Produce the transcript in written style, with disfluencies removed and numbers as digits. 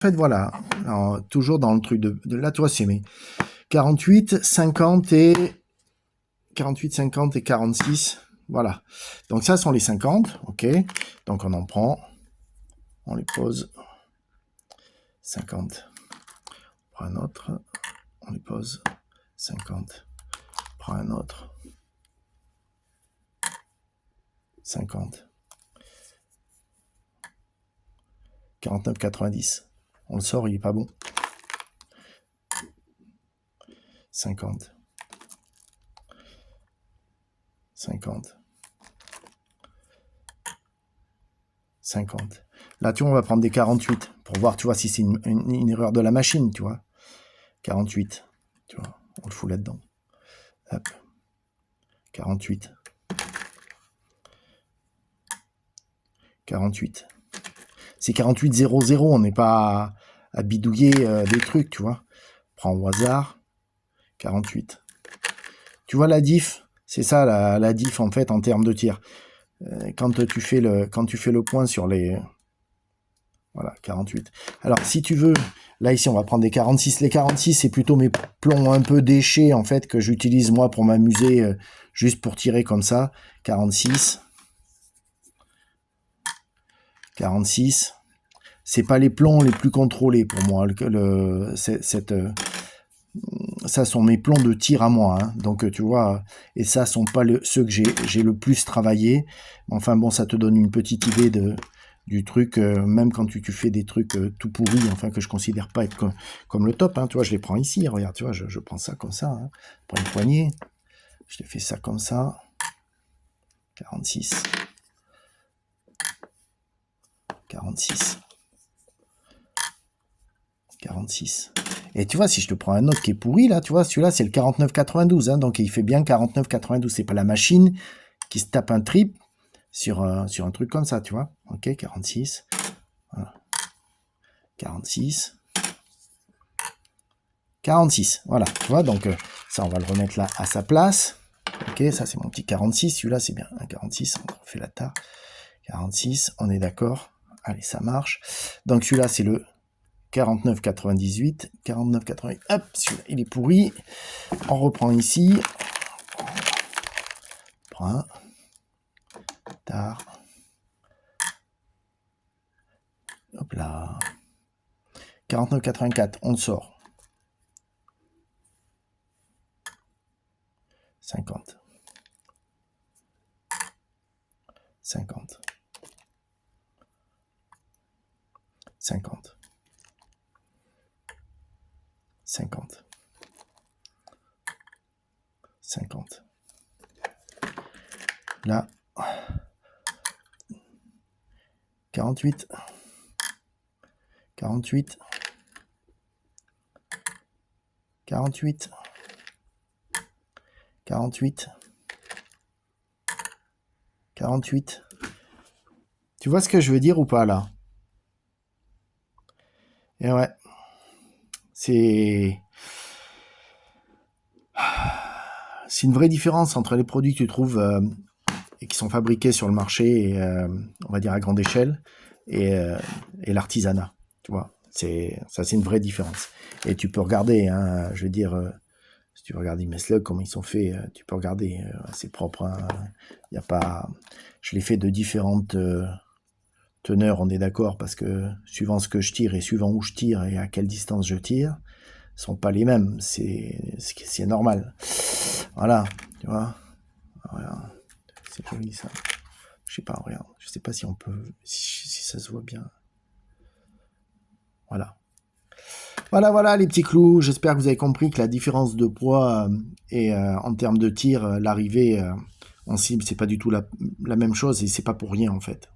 En fait, voilà. Alors, toujours dans le truc de là, tu vois, c'est mes 48, 50 et 48, 50 et 46. Voilà. Donc ça sont les 50. OK. Donc on en prend. On les pose. 50. On prend un autre. On les pose. 50. On prend un autre. 50. 49, 90. On le sort, il est pas bon. 50. 50. 50. Là, tu vois, on va prendre des 48 pour voir, tu vois, si c'est une erreur de la machine, tu vois. 48. Tu vois, on le fout là-dedans. Hop. 48. 48. C'est 48, 0, 0. On n'est pas à bidouiller des trucs, tu vois. Prends au hasard. 48. Tu vois la diff? C'est ça la diff en fait en termes de tir. Quand tu fais le point sur les... Voilà, 48. Alors, si tu veux, là, ici, on va prendre des 46. Les 46, c'est plutôt mes plombs un peu déchets, en fait, que j'utilise, moi, pour m'amuser, juste pour tirer comme ça. 46. 46. C'est pas les plombs les plus contrôlés, pour moi. Ça sont mes plombs de tir à moi. Hein. Donc, tu vois, et ça sont pas ceux que j'ai le plus travaillé. Enfin, bon, ça te donne une petite idée du truc, même quand tu fais des trucs tout pourris, enfin que je considère pas être comme le top, hein, tu vois, je les prends ici, regarde, tu vois, je prends ça comme ça, hein, je prends une poignée, je les fais ça comme ça, 46, 46, 46, et tu vois, si je te prends un autre qui est pourri, là, tu vois, celui-là, c'est le 49-92, hein, donc il fait bien 49-92, c'est pas la machine qui se tape un trip sur un truc comme ça, tu vois, ok, 46, voilà. 46, 46, voilà, tu vois, donc ça, on va le remettre là à sa place. Ok, ça c'est mon petit 46, celui-là c'est bien, un 46, on refait la tare. 46, on est d'accord. Allez, ça marche. Donc celui-là c'est le 49,98. 49,98, hop, celui-là il est pourri. On reprend ici. On prend un. Tard. Hop là. 49,84, on le sort. 50. 50. 50. 50. 50. Là. 48. 48. 48. 48. 48. Tu vois ce que je veux dire ou pas là? Et ouais. C'est une vraie différence entre les produits que tu trouves et qui sont fabriqués sur le marché, et, on va dire à grande échelle, et l'artisanat. Tu vois, c'est une vraie différence. Et tu peux regarder, hein, je veux dire, si tu regardes mes slugs, comment ils sont faits, tu peux regarder, c'est propre. Hein, y a pas, je les fais de différentes teneurs, on est d'accord, parce que suivant ce que je tire et suivant où je tire et à quelle distance je tire, sont pas les mêmes, c'est normal. Voilà, tu vois. Voilà. C'est joli ça. Je sais pas, regarde. Je sais pas si on peut, si ça se voit bien. Voilà. Voilà les petits clous. J'espère que vous avez compris que la différence de poids et en termes de tir, l'arrivée en cible, c'est pas du tout la même chose, et c'est pas pour rien en fait.